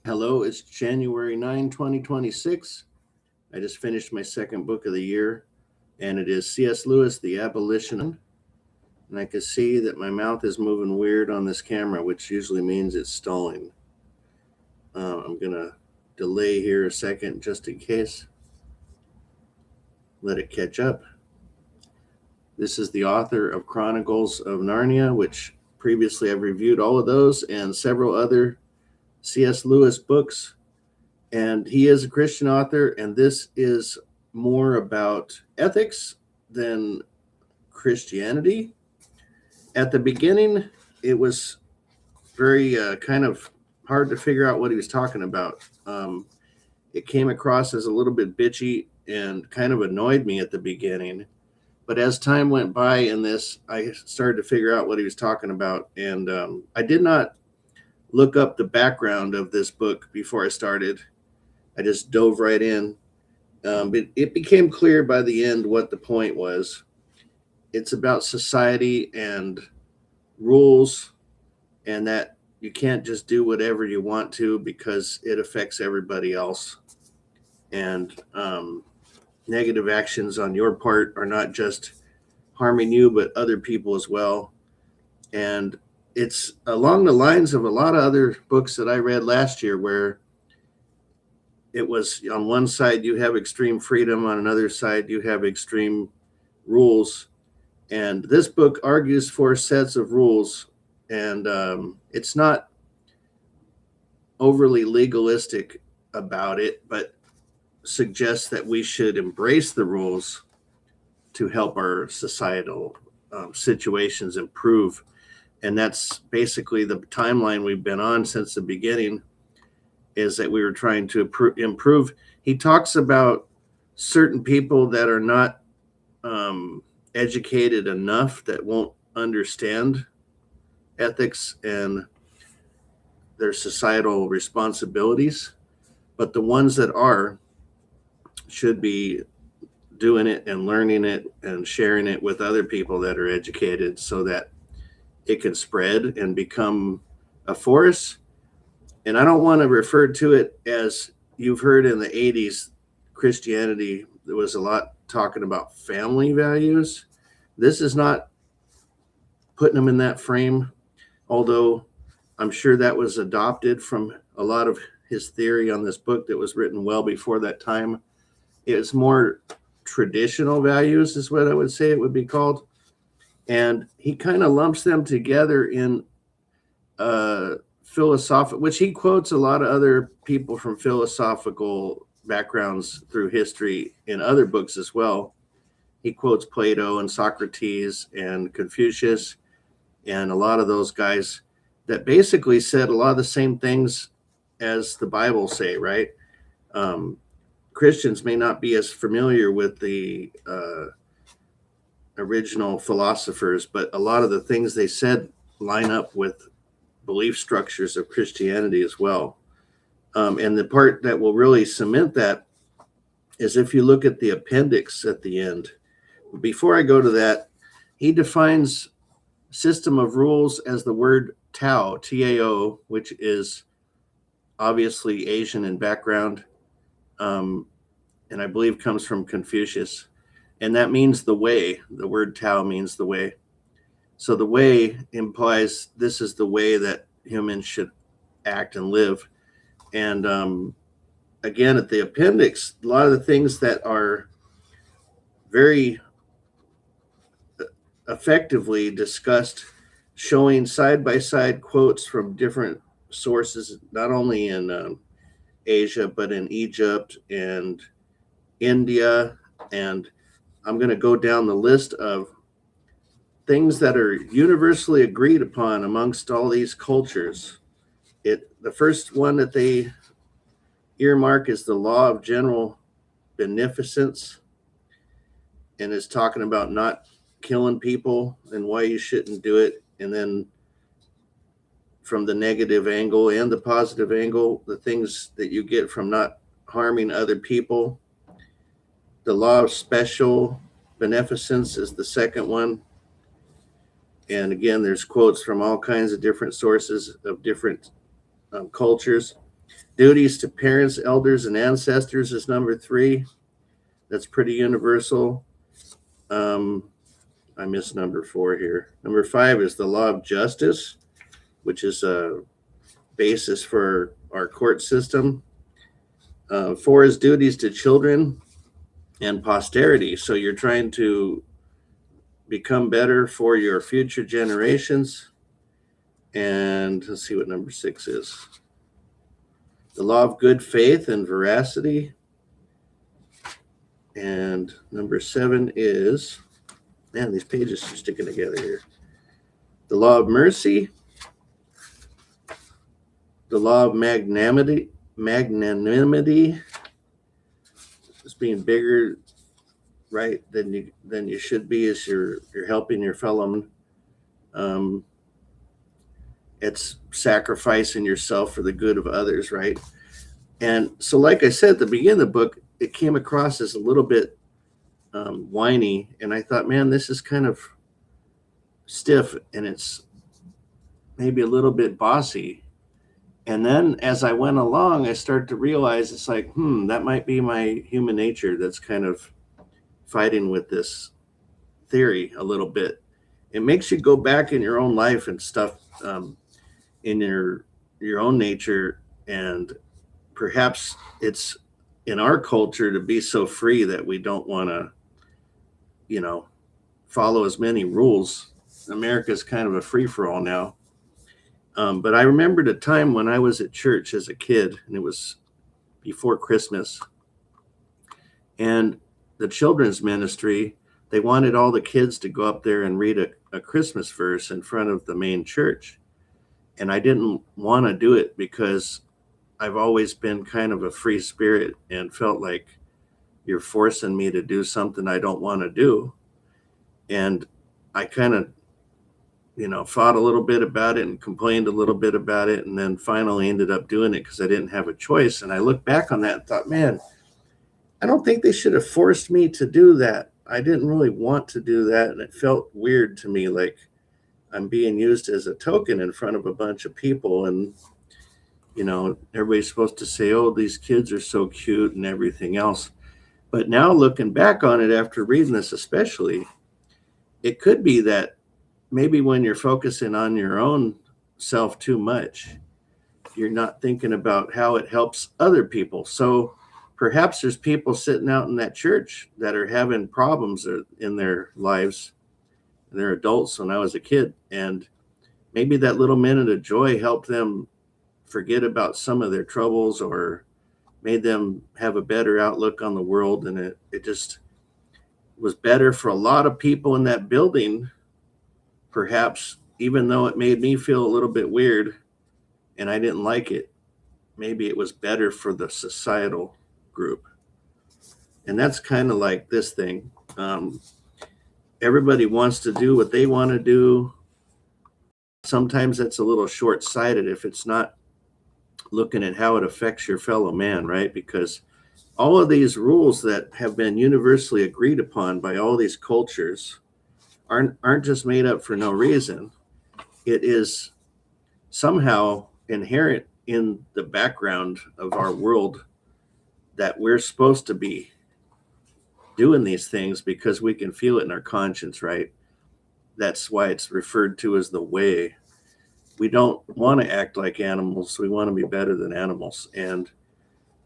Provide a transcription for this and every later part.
Hello, it's January 9, 2026. I just finished my second book of the year, and it is C.S. Lewis, The Abolition. And I can see that my mouth is moving weird on this camera, which usually means it's stalling. I'm going to delay here a second just in case. Let it catch up. This is the author of Chronicles of Narnia, which previously I've reviewed all of those and several other C.S. Lewis books. And he is a Christian author, and this is more about ethics than Christianity. At the beginning, it was very kind of hard to figure out what he was talking about. It came across as a little bit bitchy and kind of annoyed me at the beginning. But as time went by in this, I started to figure out what he was talking about. And I did not look up the background of this book before I started. I just dove right in. But it became clear by the end what the point was. It's about society and rules, and that you can't just do whatever you want to because it affects everybody else. And negative actions on your part are not just harming you, but other people as well. And it's along the lines of a lot of other books that I read last year, where it was on one side you have extreme freedom, on another side you have extreme rules. And this book argues for sets of rules, and it's not overly legalistic about it, but suggests that we should embrace the rules to help our societal situations improve. And that's basically the timeline we've been on since the beginning, is that we were trying to improve. He talks about certain people that are not educated enough, that won't understand ethics and their societal responsibilities, but the ones that are should be doing it and learning it and sharing it with other people that are educated, so that it can spread and become a force. And I don't want to refer to it as, you've heard in the 80s, Christianity, there was a lot talking about family values. This is not putting them in that frame, although I'm sure that was adopted from a lot of his theory on this book that was written well before that time. It's more traditional values is what I would say it would be called. And he kind of lumps them together in philosophical, which he quotes a lot of other people from philosophical backgrounds through history in other books as well. He quotes Plato and Socrates and Confucius and a lot of those guys that basically said a lot of the same things as the Bible say, right? Christians may not be as familiar with the original philosophers, but a lot of the things they said line up with belief structures of Christianity as well. And the part that will really cement that is if you look at the appendix at the end. Before I go to that, he defines system of rules as the word Tao, T-A-O, which is obviously Asian in background, and I believe comes from Confucius. And that means the way. The word Tao means the way. So the way implies this is the way that humans should act and live. And again, at the appendix, a lot of the things that are very effectively discussed, showing side-by-side quotes from different sources, not only in Asia, but in Egypt and India. And I'm going to go down the list of things that are universally agreed upon amongst all these cultures. The first one that they earmark is the law of general beneficence, and is talking about not killing people and why you shouldn't do it. And then from the negative angle and the positive angle, the things that you get from not harming other people. The law of special beneficence is the second one. And again, there's quotes from all kinds of different sources of different cultures. Duties to parents, elders, and ancestors is number 3. That's pretty universal. I missed number 4 here. Number 5 is the law of justice, which is a basis for our court system. 4 is duties to children and posterity. So you're trying to become better for your future generations. And let's see what number 6 is. The law of good faith and veracity. And number 7 is, man, these pages are sticking together here. The law of mercy. The law of magnanimity. Just being bigger, right, than you should be as you're helping your fellow. It's sacrificing yourself for the good of others, right? And so, like I said at the beginning of the book, it came across as a little bit whiny, and I thought, man, this is kind of stiff, and it's maybe a little bit bossy. And then as I went along, I started to realize it's like, that might be my human nature that's kind of fighting with this theory a little bit. It makes you go back in your own life and stuff, in your own nature, and perhaps it's in our culture to be so free that we don't want to, follow as many rules. America's kind of a free-for-all now. But I remembered a time when I was at church as a kid, and it was before Christmas. And the children's ministry, they wanted all the kids to go up there and read a Christmas verse in front of the main church. And I didn't want to do it because I've always been kind of a free spirit and felt like you're forcing me to do something I don't want to do. And I kind of fought a little bit about it and complained a little bit about it, and then finally ended up doing it because I didn't have a choice. And I looked back on that and thought, man, I don't think they should have forced me to do that. I didn't really want to do that, and it felt weird to me, like I'm being used as a token in front of a bunch of people. And everybody's supposed to say, oh, these kids are so cute and everything else. But now looking back on it after reading this especially, it could be that maybe when you're focusing on your own self too much, you're not thinking about how it helps other people. So perhaps there's people sitting out in that church that are having problems in their lives. They're adults when I was a kid. And maybe that little minute of joy helped them forget about some of their troubles, or made them have a better outlook on the world. And it just was better for a lot of people in that building. Perhaps, even though it made me feel a little bit weird and I didn't like it, maybe it was better for the societal group. And that's kind of like this thing. Everybody wants to do what they want to do. Sometimes that's a little short-sighted if it's not looking at how it affects your fellow man, right? Because all of these rules that have been universally agreed upon by all these cultures aren't just made up for no reason. It is somehow inherent in the background of our world that we're supposed to be doing these things because we can feel it in our conscience, right? That's why it's referred to as the way. We don't want to act like animals. We want to be better than animals. And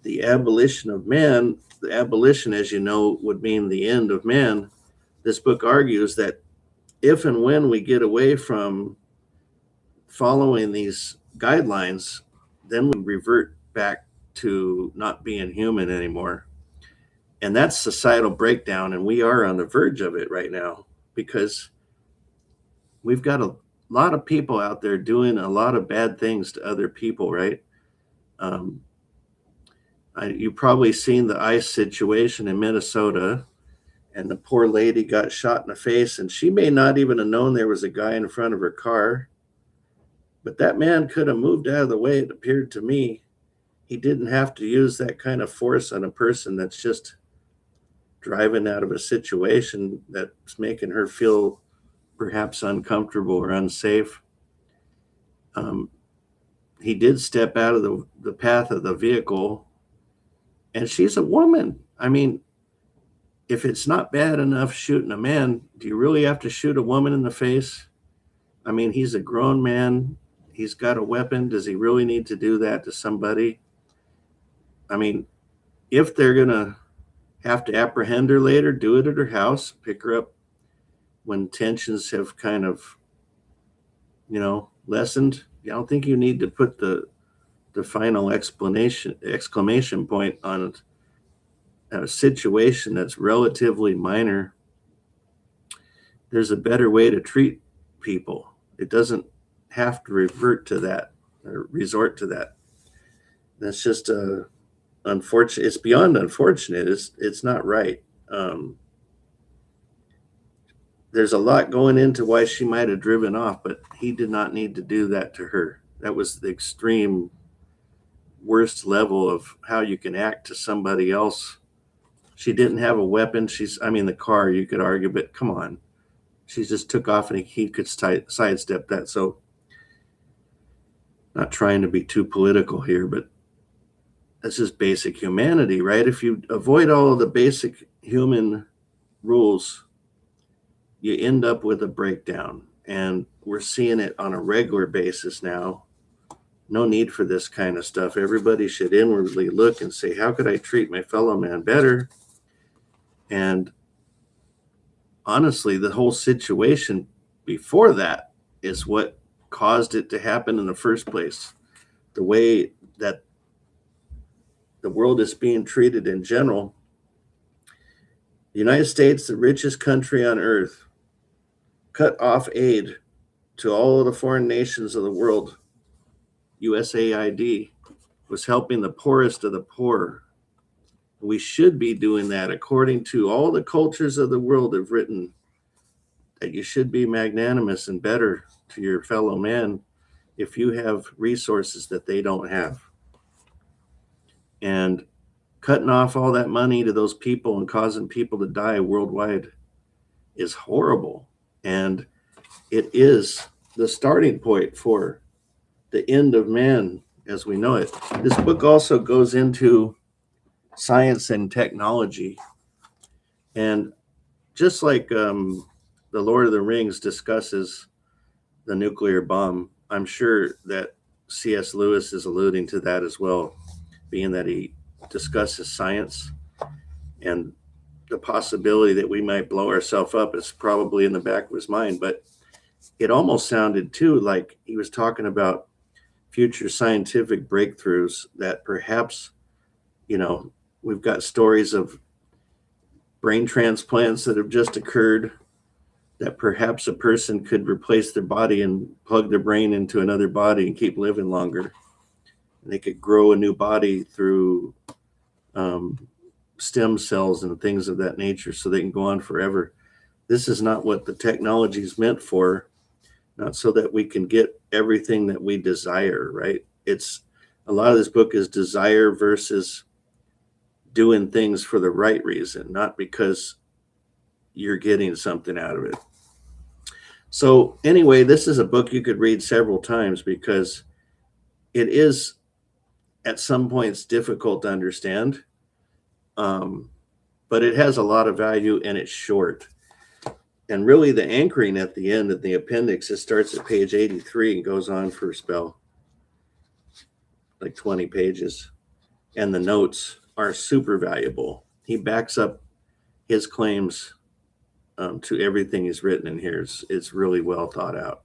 the abolition of man, the abolition, as you know, would mean the end of man. This book argues that if and when we get away from following these guidelines, then we revert back to not being human anymore. And that's societal breakdown, and we are on the verge of it right now because we've got a lot of people out there doing a lot of bad things to other people, right? You've probably seen the ICE situation in Minnesota, and the poor lady got shot in the face, and she may not even have known there was a guy in front of her car. But that man could have moved out of the way, it appeared to me. He didn't have to use that kind of force on a person that's just driving out of a situation that's making her feel perhaps uncomfortable or unsafe. he did step out of the path of the vehicle, and she's a woman. I mean, if it's not bad enough shooting a man, do you really have to shoot a woman in the face? I mean, he's a grown man. He's got a weapon. Does he really need to do that to somebody? I mean, if they're going to have to apprehend her later, do it at her house, pick her up when tensions have kind of, lessened. I don't think you need to put the final exclamation point on a situation that's relatively minor. There's a better way to treat people. It doesn't have to revert to that or resort to that. That's just unfortunate. It's beyond unfortunate. It's not right. There's a lot going into why she might have driven off, but he did not need to do that to her. That was the extreme worst level of how you can act to somebody else. She didn't have a weapon. The car, you could argue, but come on. She just took off and he could sidestep that. So, not trying to be too political here, but this is basic humanity, right? If you avoid all of the basic human rules, you end up with a breakdown. And we're seeing it on a regular basis now. No need for this kind of stuff. Everybody should inwardly look and say, how could I treat my fellow man better? And honestly, the whole situation before that is what caused it to happen in the first place. The way that the world is being treated in general. The United States, the richest country on earth, cut off aid to all of the foreign nations of the world. USAID was helping the poorest of the poor. We should be doing that according to all the cultures of the world have written that you should be magnanimous and better to your fellow man if you have resources that they don't have. And cutting off all that money to those people and causing people to die worldwide is horrible. And it is the starting point for the end of man as we know it. This book also goes into science and technology. And just like the Lord of the Rings discusses the nuclear bomb, I'm sure that C.S. Lewis is alluding to that as well, being that he discusses science and the possibility that we might blow ourselves up is probably in the back of his mind. But it almost sounded too like he was talking about future scientific breakthroughs that perhaps, we've got stories of brain transplants that have just occurred, that perhaps a person could replace their body and plug their brain into another body and keep living longer. And they could grow a new body through stem cells and things of that nature so they can go on forever. This is not what the technology is meant for, not so that we can get everything that we desire, right? It's a lot of this book is desire versus doing things for the right reason, not because you're getting something out of it. So anyway, this is a book you could read several times because it is at some points difficult to understand, but it has a lot of value and it's short. And really the anchoring at the end of the appendix, it starts at page 83 and goes on for a spell, like 20 pages. And the notes are super valuable. He backs up his claims to everything he's written in here. It's really well thought out.